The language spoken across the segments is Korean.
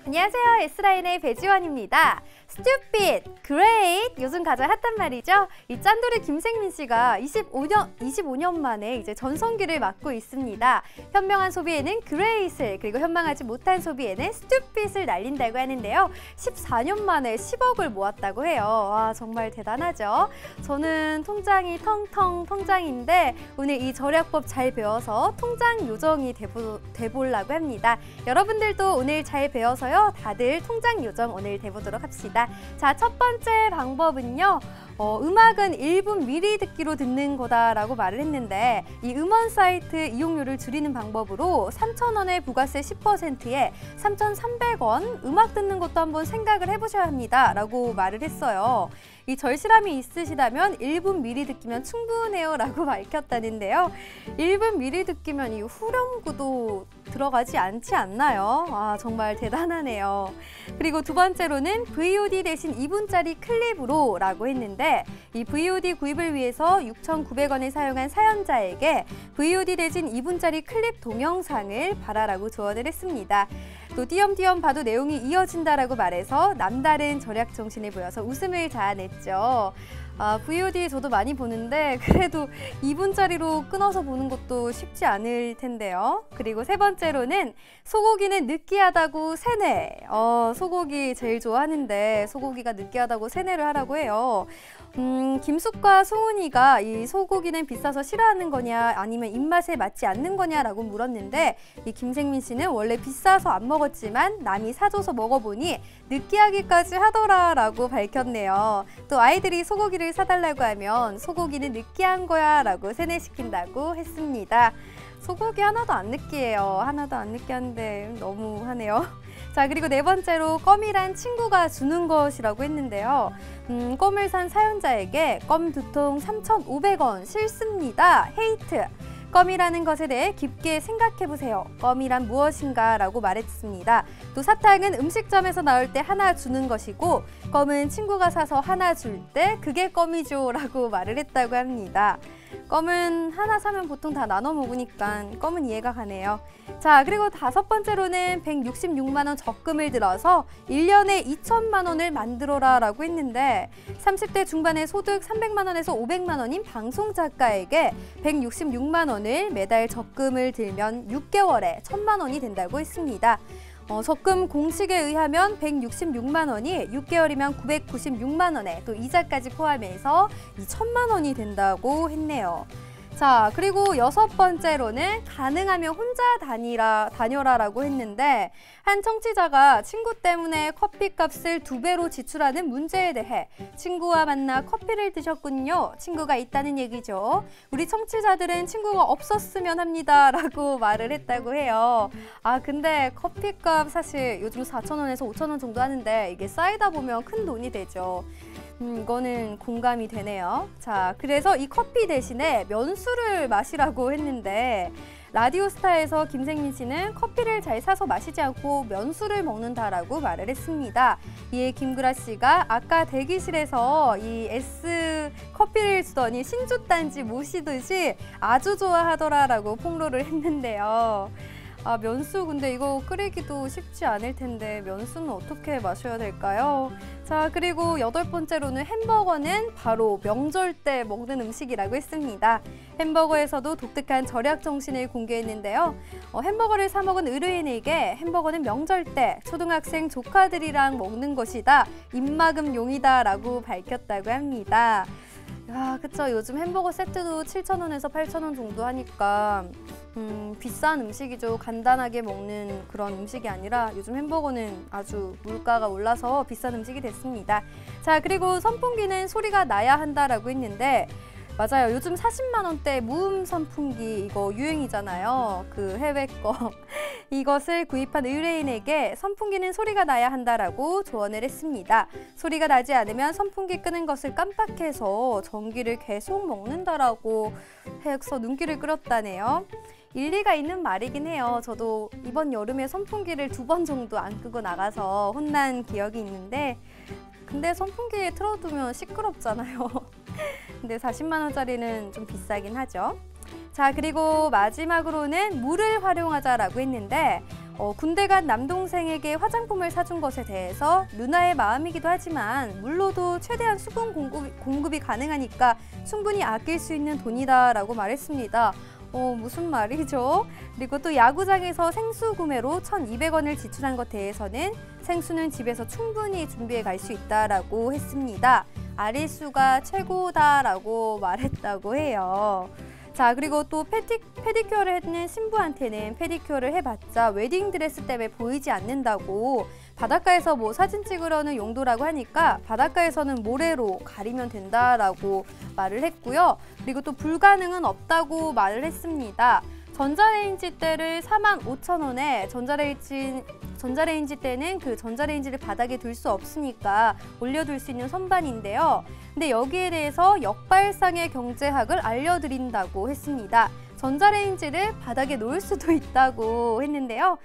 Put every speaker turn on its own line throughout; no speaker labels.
안녕하세요. S라인의 배지원입니다. Stupid, Great 요즘 가장 핫한 말이죠. 이 짠돌이 김생민 씨가 25년 만에 이제 전성기를 맞고 있습니다. 현명한 소비에는 Great을 그리고 현명하지 못한 소비에는 Stupid을 날린다고 하는데요. 14년 만에 10억을 모았다고 해요. 와, 정말 대단하죠. 저는 통장이 텅텅 통장인데 오늘 이 절약법 잘 배워서 통장 요정이 돼보려고 합니다. 여러분들도 오늘 잘 배워서요. 다들 통장 요정 오늘 돼보도록 합시다. 자, 첫 번째 방법은요. 음악은 1분 미리 듣기로 듣는 거다라고 말을 했는데 이 음원 사이트 이용료를 줄이는 방법으로 3,000원의 부가세 10%에 3,300원 음악 듣는 것도 한번 생각을 해보셔야 합니다 라고 말을 했어요. 이 절실함이 있으시다면 1분 미리 듣기면 충분해요 라고 밝혔다는데요. 1분 미리 듣기면 이 후렴구도 들어가지 않지 않나요? 아, 정말 대단하네요. 그리고 두 번째로는 VOD 대신 2분짜리 클립으로 라고 했는데 이 VOD 구입을 위해서 6,900원을 사용한 사연자에게 VOD 대신 2분짜리 클립 동영상을 발하라고 조언을 했습니다. 또 띄엄띄엄 봐도 내용이 이어진다라고 말해서 남다른 절약 정신을 보여서 웃음을 자아냈죠. VOD 저도 많이 보는데 그래도 2분짜리로 끊어서 보는 것도 쉽지 않을 텐데요. 그리고 세 번째로는 소고기는 느끼하다고 세뇌. 소고기 제일 좋아하는데 소고기가 느끼하다고 세뇌를 하라고 해요. 김숙과 소은이가 이 소고기는 비싸서 싫어하는 거냐 아니면 입맛에 맞지 않는 거냐라고 물었는데 이 김생민 씨는 원래 비싸서 안 먹었지만 남이 사줘서 먹어보니 느끼하기까지 하더라라고 밝혔네요. 또 아이들이 소고기를 사달라고 하면 소고기는 느끼한 거야 라고 세뇌시킨다고 했습니다. 소고기 하나도 안 느끼해요. 하나도 안 느끼한데 너무하네요. 자, 그리고 네 번째로 껌이란 친구가 주는 것이라고 했는데요. 껌을 산 사연자에게 껌 2통 3,500원 싫습니다. 헤이트. 껌이라는 것에 대해 깊게 생각해보세요. 껌이란 무엇인가 라고 말했습니다. 또 사탕은 음식점에서 나올 때 하나 주는 것이고 껌은 친구가 사서 하나 줄 때 그게 껌이죠 라고 말을 했다고 합니다. 껌은 하나 사면 보통 다 나눠 먹으니까 껌은 이해가 가네요. 자, 그리고 다섯 번째로는 166만 원 적금을 들어서 1년에 2천만 원을 만들어라 라고 했는데 30대 중반의 소득 300만 원에서 500만 원인 방송 작가에게 166만 원을 매달 적금을 들면 6개월에 1,000만 원이 된다고 했습니다. 적금 공식에 의하면 166만 원이 6개월이면 996만 원에 또 이자까지 포함해서 2,000만 원이 된다고 했네요. 자, 그리고 여섯 번째로는 가능하면 혼자 다녀라라고 했는데 한 청취자가 친구 때문에 커피값을 2배로 지출하는 문제에 대해 친구와 만나 커피를 드셨군요. 친구가 있다는 얘기죠. 우리 청취자들은 친구가 없었으면 합니다 라고 말을 했다고 해요. 근데 커피값 사실 요즘 4,000원에서 5,000원 정도 하는데 이게 쌓이다 보면 큰 돈이 되죠. 이거는 공감이 되네요. 자, 그래서 이 커피 대신에 면수를 마시라고 했는데 라디오스타에서 김생민 씨는 커피를 잘 사서 마시지 않고 면수를 먹는다라고 말을 했습니다. 이에 김구라 씨가 아까 대기실에서 이 S 커피를 주더니 신주단지 모시듯이 아주 좋아하더라라고 폭로를 했는데요. 면수 근데 이거 끓이기도 쉽지 않을 텐데 면수는 어떻게 마셔야 될까요? 자, 그리고 여덟 번째로는 햄버거는 바로 명절 때 먹는 음식이라고 했습니다. 햄버거에서도 독특한 절약 정신을 공개했는데요. 햄버거를 사 먹은 의뢰인에게 햄버거는 명절 때 초등학생 조카들이랑 먹는 것이다. 입막음용이다 라고 밝혔다고 합니다. 그쵸. 요즘 햄버거 세트도 7,000원에서 8,000원 정도 하니까 비싼 음식이죠. 간단하게 먹는 그런 음식이 아니라 요즘 햄버거는 아주 물가가 올라서 비싼 음식이 됐습니다. 자, 그리고 선풍기는 소리가 나야 한다라고 했는데 맞아요. 요즘 40만 원대 무음 선풍기 이거 유행이잖아요. 그 해외 거. 이것을 구입한 의뢰인에게 선풍기는 소리가 나야 한다라고 조언을 했습니다. 소리가 나지 않으면 선풍기 끄는 것을 깜빡해서 전기를 계속 먹는다라고 해서 눈길을 끌었다네요. 일리가 있는 말이긴 해요. 저도 이번 여름에 선풍기를 2번 정도 안 끄고 나가서 혼난 기억이 있는데 근데 선풍기에 틀어두면 시끄럽잖아요. 근데 40만 원짜리는 좀 비싸긴 하죠. 자, 그리고 마지막으로는 물을 활용하자라고 했는데 군대 간 남동생에게 화장품을 사준 것에 대해서 누나의 마음이기도 하지만 물로도 최대한 수분 공급이 가능하니까 충분히 아낄 수 있는 돈이다라고 말했습니다. 무슨 말이죠? 그리고 또 야구장에서 생수 구매로 1,200원을 지출한 것에 대해서는 생수는 집에서 충분히 준비해 갈 수 있다라고 했습니다. 아리수가 최고다라고 말했다고 해요. 자, 그리고 또 페디큐어를 했는 신부한테는 페디큐어를 해봤자 웨딩드레스 때문에 보이지 않는다고, 바닷가에서 뭐 사진 찍으려는 용도라고 하니까 바닷가에서는 모래로 가리면 된다라고 말을 했고요. 그리고 또 불가능은 없다고 말을 했습니다. 전자레인지 때를 45,000원에 전자레인지 때는 그 전자레인지를 바닥에 둘 수 없으니까 올려둘 수 있는 선반인데요. 근데 여기에 대해서 역발상의 경제학을 알려드린다고 했습니다. 전자레인지를 바닥에 놓을 수도 있다고 했는데요.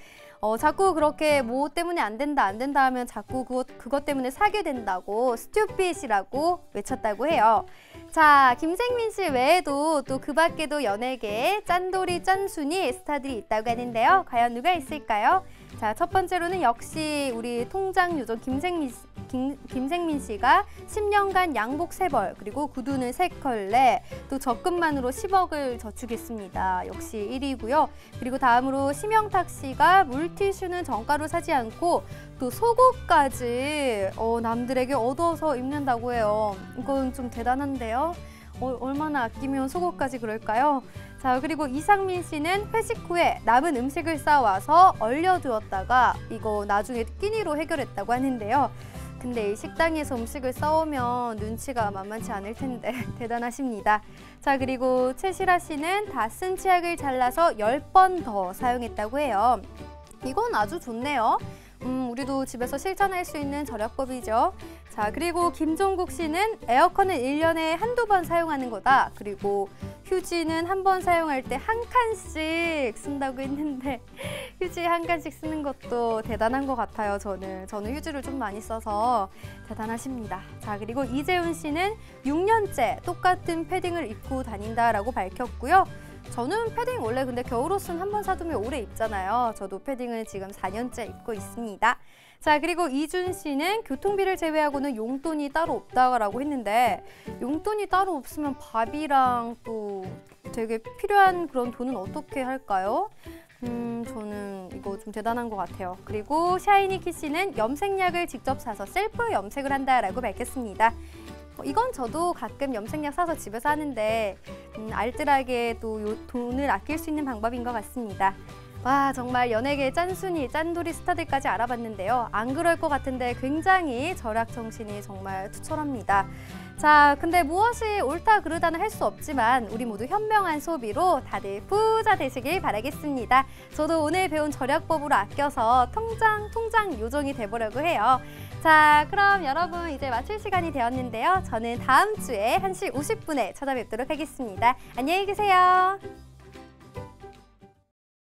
자꾸 그렇게 뭐 때문에 안 된다 하면 자꾸 그것 때문에 사게 된다고 스튜핏이라고 외쳤다고 해요. 자, 김생민 씨 외에도 또 그 밖에도 연예계에 짠돌이 짠순이 스타들이 있다고 하는데요. 과연 누가 있을까요? 자, 첫 번째로는 역시 우리 통장 요정 김생민 씨가 10년간 양복 3벌, 그리고 구두는 3컬레, 또 적금만으로 10억을 저축했습니다. 역시 1위고요. 그리고 다음으로 심영탁 씨가 물티슈는 정가로 사지 않고 또 속옷까지 남들에게 얻어서 입는다고 해요. 이건 좀 대단한데요. 얼마나 아끼면 속옷까지 그럴까요? 자, 그리고 이상민 씨는 회식 후에 남은 음식을 싸와서 얼려두었다가 이거 나중에 끼니로 해결했다고 하는데요. 근데 이 식당에서 음식을 싸오면 눈치가 만만치 않을 텐데 대단하십니다. 자, 그리고 최시라 씨는 다 쓴 치약을 잘라서 10번 더 사용했다고 해요. 이건 아주 좋네요. 우리도 집에서 실천할 수 있는 절약법이죠. 자, 그리고 김종국 씨는 에어컨은 1년에 한두 번 사용하는 거다. 그리고 휴지는 한 번 사용할 때 한 칸씩 쓴다고 했는데 휴지 한 칸씩 쓰는 것도 대단한 것 같아요. 저는 휴지를 좀 많이 써서 대단하십니다. 자, 그리고 이재훈 씨는 6년째 똑같은 패딩을 입고 다닌다라고 밝혔고요. 저는 패딩 원래 근데 겨울옷은 한 번 사두면 오래 입잖아요. 저도 패딩을 지금 4년째 입고 있습니다. 자, 그리고 이준 씨는 교통비를 제외하고는 용돈이 따로 없다라고 했는데, 용돈이 따로 없으면 밥이랑 또 되게 필요한 그런 돈은 어떻게 할까요? 저는 이거 좀 대단한 것 같아요. 그리고 샤이니키 씨는 염색약을 직접 사서 셀프 염색을 한다라고 밝혔습니다. 이건 저도 가끔 염색약 사서 집에서 하는데 알뜰하게 또 돈을 아낄 수 있는 방법인 것 같습니다. 와, 정말 연예계 짠순이, 짠돌이 스타들까지 알아봤는데요. 안 그럴 것 같은데 굉장히 절약 정신이 정말 투철합니다. 자, 근데 무엇이 옳다 그르다는 할 수 없지만 우리 모두 현명한 소비로 다들 부자 되시길 바라겠습니다. 저도 오늘 배운 절약법으로 아껴서 통장 요정이 돼보려고 해요. 자, 그럼 여러분 이제 마칠 시간이 되었는데요. 저는 다음 주에 1시 50분에 찾아뵙도록 하겠습니다. 안녕히 계세요.